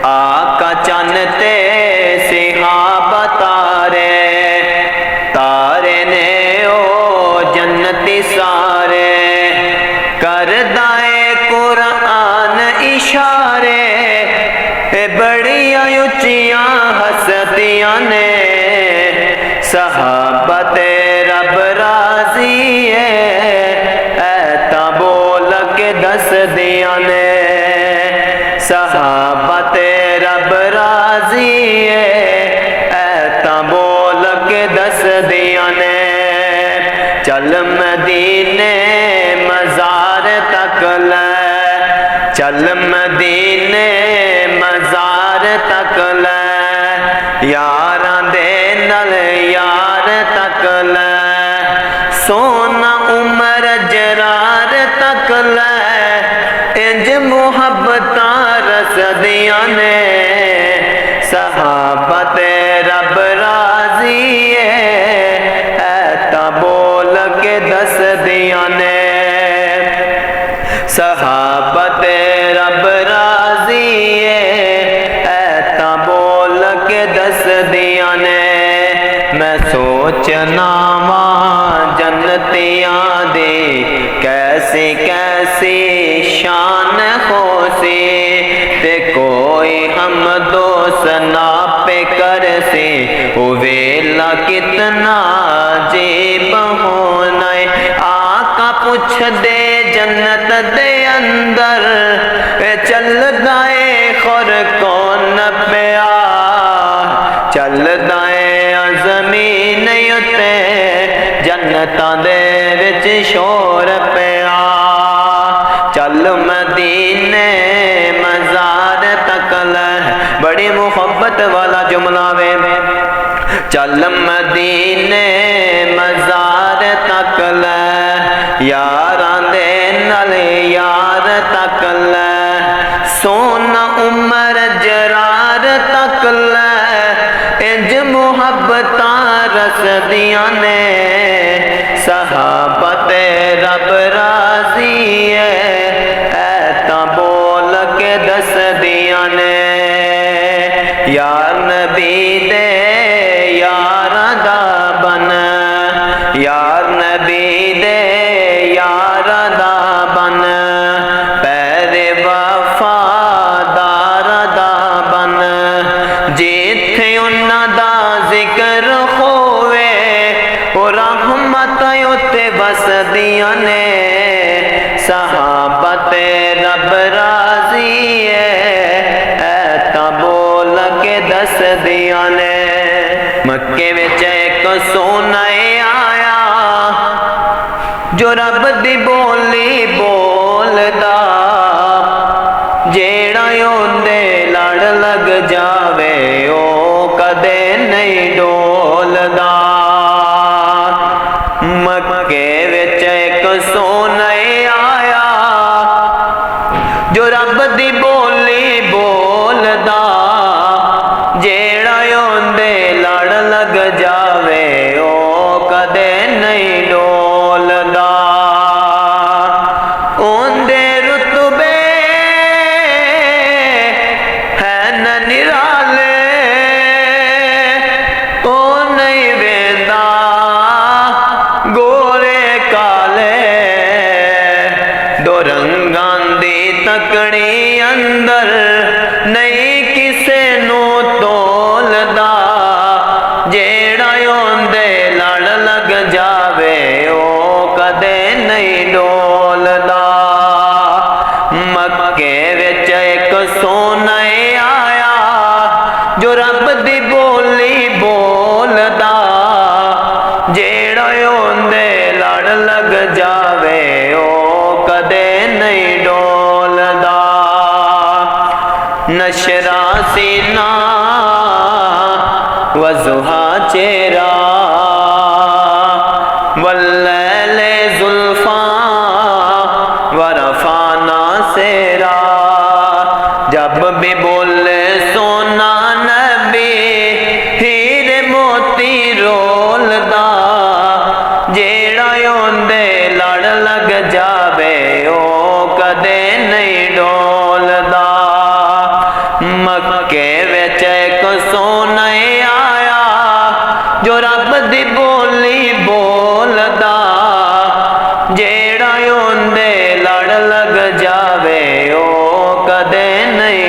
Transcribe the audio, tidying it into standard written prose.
آقا چانتے صحابہ تارے نے او جنتی سارے کردائے قرآن اشارے بڑی اچیاں ہستیاں نے صحابہ رب راضی ہے ایتا بول کے دس دیا نے صحابہ رب راضی ہے ایتا بول کے دس دیا نے چل مدینے مزار تک لے چل مدینے مزار تک لے یاراں دے نال یار تک لے سونا عمر جرار تک لے انج محبتاں رسدیاں نے صحابہ رب راضی ہے ایتا بول کے دس دیا نے صحابہ رب راضی ہے ایتا بول کے دس دیا نے میں سوچنا ماں جنتیاں دی کیسی کیسی شان ہو سی تے کوئی ہم دوست نا پہ کر سی وہ ویلا کتنا عجیب ہونا ہے آقا پوچھ دے جنت دے اندر چل دائے خور کون پیا چل دائے زمین یتے جنتاں دے وچ شور پیا چل مدینے مزار تک لے بڑی محبت والا جملہ وے چل مدینے مزار تک لے یاراں دے نال یار تک لے سونا عمر جرار تک لے انج محبتاں رسدیاں نے صحابہ رب راضی ہے ایتا بول کے دس دیا نے یار نبی دے یاراں دا بن یار نبی دے یاراں دا بن پیرے وفادار دا بن جیتھے انہاں دا ذکر ہوئے وہ رحمت اتے بسدیاں نے صحابہ رب راضی ہے ایتا بول کے دس دیا نے مکے وچ ایک سونا آیا جو رب دی بولی بولدا جیڑا اوندے لڑ لگ جاوے او کدے نہیں ڈولدا مکے وچ ایک سونا آیا جو رب دی بولی بولدا جیڑا اوندے لڑ لگ جاوے او کدے نہیں ڈولدا اوندے رتبے ہے نرالے او نہیں ویندا گورے کالے دو رنگاں دی تکڑی اندر نہیں کسے نو تولدا جیڑا اوندے لڑ لگ جاوے او کدے نہیں ڈولدا مکے وچ ایک سونا آیا جو رب دی بولی بولدا جیڑا اوندے لڑ لگ جاوے او کدے نہیں ڈولدا نشرا سینہ وضحا چہرہ واللیل زلفاں ورفعنا سیرا جب بھی بولے سونا نبی ہیر موتی رولدا جیڑا اوندے لڑ لگ جاوے او کدے نہیں ڈولدا مکے وچ ایک سونا آیا جو رب دی بولی بولدا جیڑا اوندے لڑ لگ جاوے او کدے نہیں